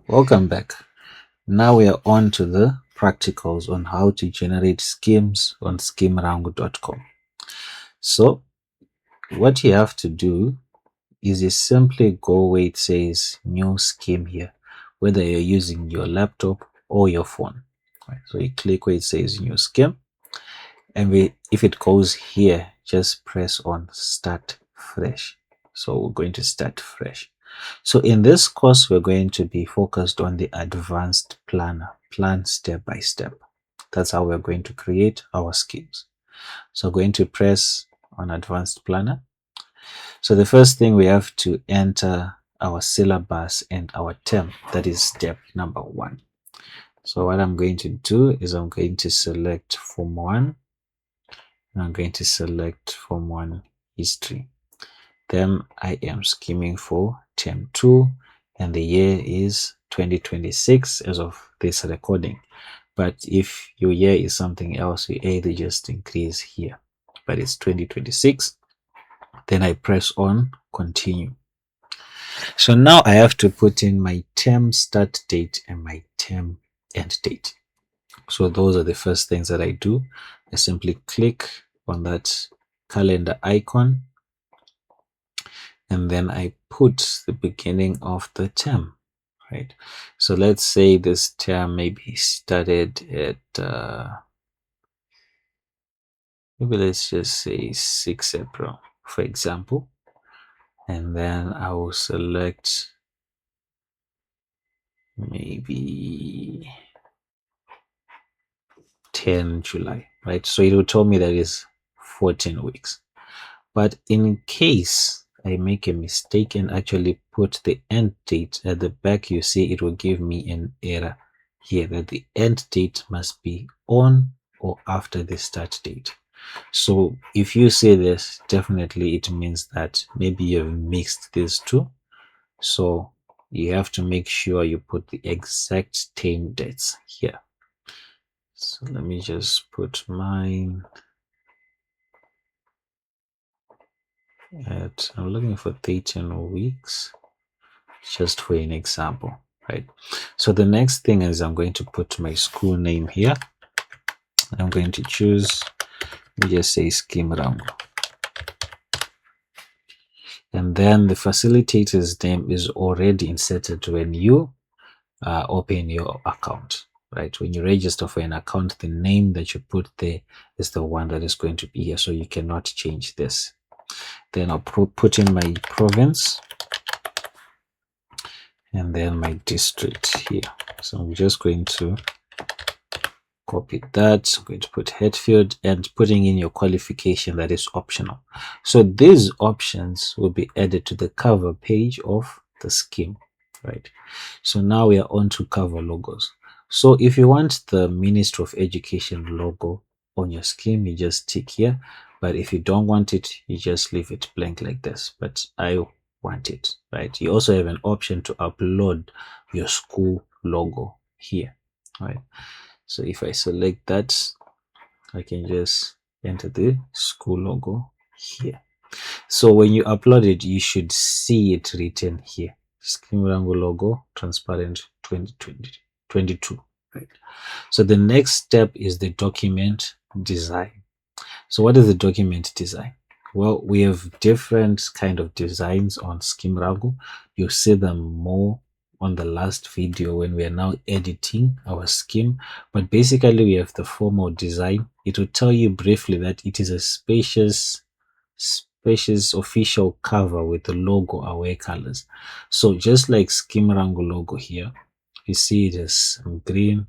Welcome back. Now we are on to the practicals on how to generate schemes on schemerangu.com. So what you have to do is you simply go where it says new scheme here, whether you're using your laptop or your phone. Right. So you click where it says new scheme, and if it goes here, just press on start fresh. So we're going to start fresh. So in this course, we're going to be focused on the advanced planner, plan step by step. That's how we're going to create our schemes. So going to press on advanced planner. So the first thing, we have to enter our syllabus and our term. That is step number 1. So what I'm going to do is I'm going to select Form 1. And I'm going to select Form 1 History. Then I am scheming for term 2, and the year is 2026 as of this recording. But if your year is something else, you either just increase here, but it's 2026. Then I press on continue. So now I have to put in my term start date and my term end date. So those are the first things that I do. I simply click on that calendar icon, and then I put the beginning of the term, right? So let's say this term maybe started at maybe let's just say 6 April, for example. And then I will select maybe 10 July, right? So it will tell me that is 14 weeks. But in case I make a mistake and actually put the end date at the back, you see it will give me an error here that the end date must be on or after the start date. So if you see this, definitely it means that maybe you've mixed these two. So you have to make sure you put the exact term dates here. So let me just put mine at, I'm looking for 13 weeks, just for an example, right? So the next thing is I'm going to put my school name here. I'm going to choose, let me just say Scheme Rangu. And then the facilitator's name is already inserted when you open your account, right? When you register for an account, the name that you put there is the one that is going to be here, so you cannot change this. Then I'll put in my province and then my district here. So I'm just going to copy that. I'm going to put Hatfield and putting in your qualification, that is optional. So these options will be added to the cover page of the scheme, right? So now we are on to cover logos. So if you want the Ministry of Education logo on your scheme, you just tick here. But if you don't want it, you just leave it blank like this. But I want it, right? You also have an option to upload your school logo here, right? So if I select that, I can just enter the school logo here. So when you upload it, you should see it written here. Scheme Rangu logo, transparent 2022. Right. So the next step is the document design. So what is the document design? Well, we have different kind of designs on Scheme Rangu. You'll see them more on the last video when we are now editing our scheme. But basically, we have the formal design. It will tell you briefly that it is a spacious official cover with the logo away colors. So just like Scheme Rangu logo here, you see it has some green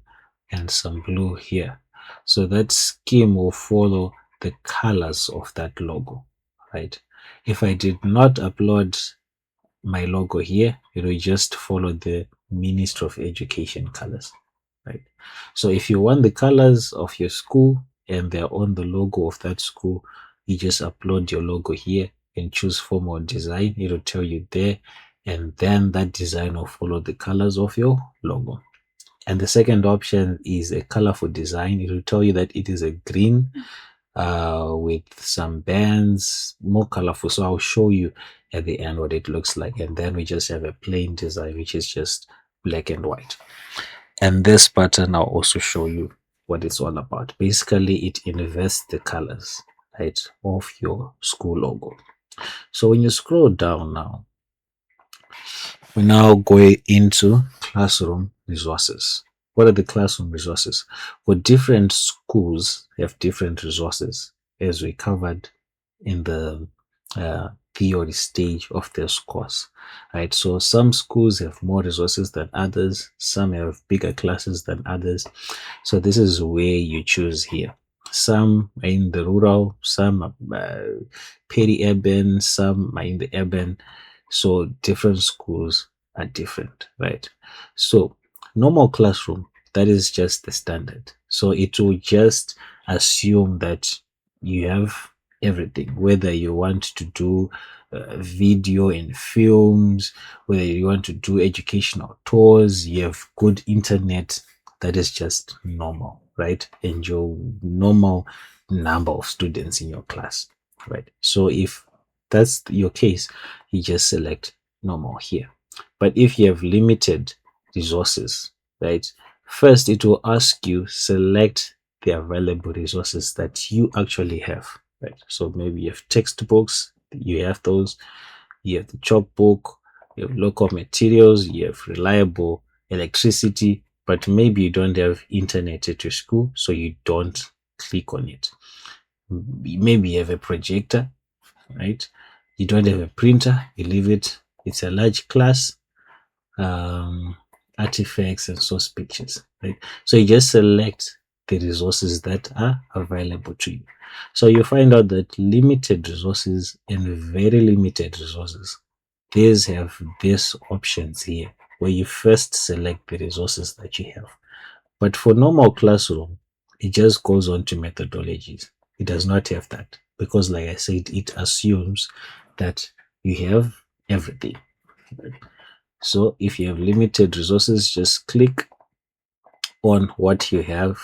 and some blue here. So that scheme will follow the colors of that logo, right? If I did not upload my logo here, it will just follow the Ministry of Education colors, right? So if you want the colors of your school and they're on the logo of that school, you just upload your logo here and choose formal design. It will tell you there, and then that design will follow the colors of your logo. And the second option is a colorful design. It will tell you that it is a green with some bands, more colorful. So I'll show you at the end what it looks like. And then we just have a plain design, which is just black and white. And this pattern I'll also show you what it's all about. Basically, it invests the colors, right, of your school logo. So when you scroll down now, we now go into classroom resources. What are the classroom resources? For different schools have different resources, as we covered in the uh, theory stage of this course, right? So some schools have more resources than others. Some have bigger classes than others. So this is where you choose here. Some are in the rural, some are peri-urban, some are in the urban. So different schools are different, right? So normal classroom, that is just the standard. So it will just assume that you have everything, whether you want to do video and films, whether you want to do educational tours, you have good internet, that is just normal, right? And your normal number of students in your class, right? So if that's your case, you just select normal here. But if you have limited resources, right, first it will ask you select the available resources that you actually have, right? So maybe you have textbooks, you have those, you have the chalkbook, you have local materials, you have reliable electricity, but maybe you don't have internet at your school, so you don't click on it. Maybe you have a projector, right? You don't have a printer, you leave it. It's a large class, artifacts and source pictures, right? So you just select the resources that are available to you. So you find out that limited resources and very limited resources, these have these options here where you first select the resources that you have. But for normal classroom, it just goes on to methodologies. It does not have that because, like I said, it assumes that you have everything. So if you have limited resources, just click on what you have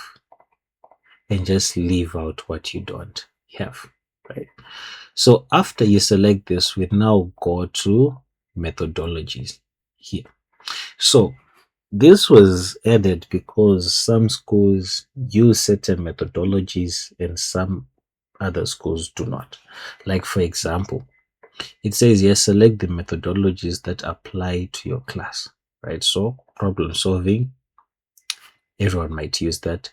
and just leave out what you don't have, right? So after you select this, we now go to methodologies here. So this was added because some schools use certain methodologies and some other schools do not. Like for example, it says here select the methodologies that apply to your class, right? So problem solving, everyone might use that.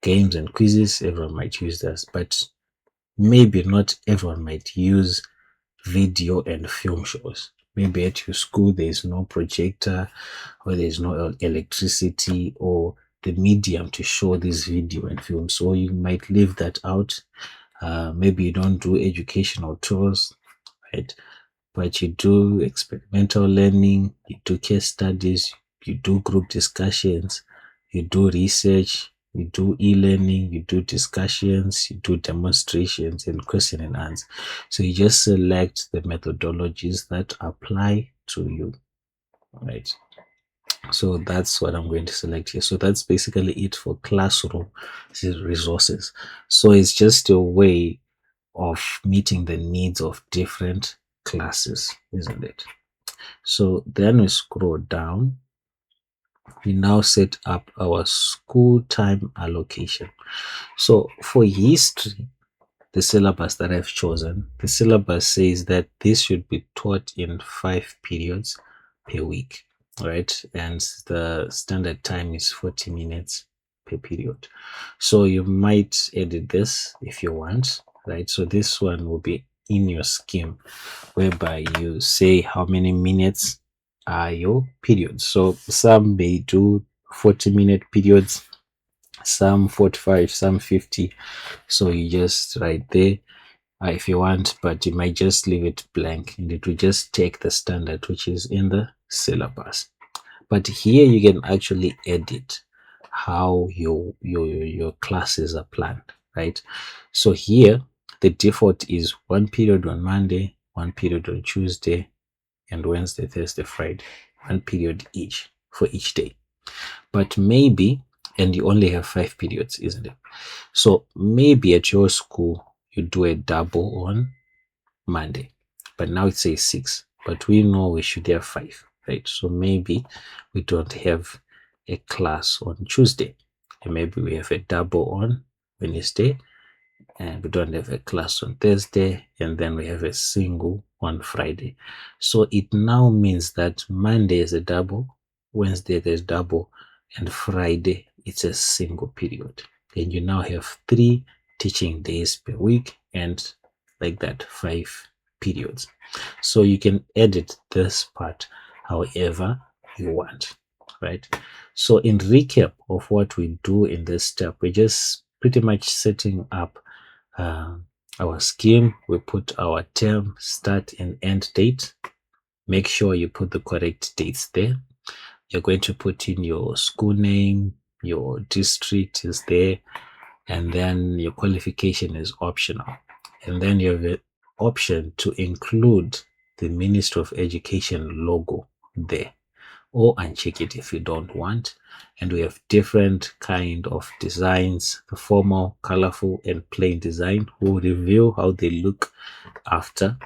Games and quizzes, everyone might use that, but maybe not everyone might use video and film shows. Maybe at your school there is no projector or there is no electricity or the medium to show this video and film, so you might leave that out. Maybe you don't do educational tours, right? But you do experimental learning, you do case studies, you do group discussions, you do research, you do e-learning, you do discussions, you do demonstrations and question and answer. So you just select the methodologies that apply to you, right? So that's what I'm going to select here. So that's basically it for classroom resources. So it's just a way of meeting the needs of different classes, isn't it? So then we scroll down. We now set up our school time allocation. So for history, the syllabus that I've chosen, the syllabus says that this should be taught in 5 periods per week, right? And the standard time is 40 minutes per period. So you might edit this if you want, right? So this one will be in your scheme whereby you say how many minutes are your periods. So some may do 40-minute periods, some 45, some 50. So you just write there if you want, but you might just leave it blank and it will just take the standard which is in the syllabus. But here you can actually edit how your classes are planned, right? So here the default is 1 period on Monday, 1 period on Tuesday, and Wednesday, Thursday, Friday. 1 period each for each day. But maybe, and you only have 5 periods, isn't it? So maybe at your school you do a double on Monday, but now it says 6, but we know we should have 5. right? So maybe we don't have a class on Tuesday, and maybe we have a double on Wednesday, and we don't have a class on Thursday, and then we have a single on Friday. So it now means that Monday is a double, Wednesday there's double, and Friday it's a single period. And you now have 3 teaching days per week, and like that, 5 periods. So you can edit this part however you want, right? So in recap of what we do in this step, we're just pretty much setting up uh, our scheme. We put our term start and end date. Make sure you put the correct dates there. You're going to put in your school name, your district is there, and then your qualification is optional. And then you have an option to include the Ministry of Education logo there, or uncheck it if you don't want. And we have different kind of designs, the formal, colorful, and plain design. We'll review how they look after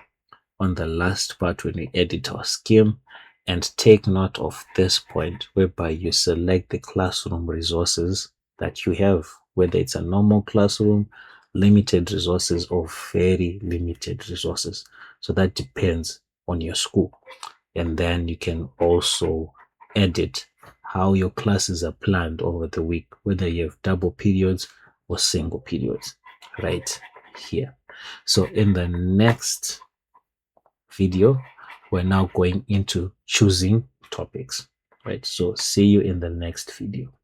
on the last part when we edit our scheme. And take note of this point whereby you select the classroom resources that you have, whether it's a normal classroom, limited resources, or very limited resources. So that depends on your school. And then you can also edit how your classes are planned over the week, whether you have double periods or single periods, right here. So in the next video, we're now going into choosing topics, right? So see you in the next video.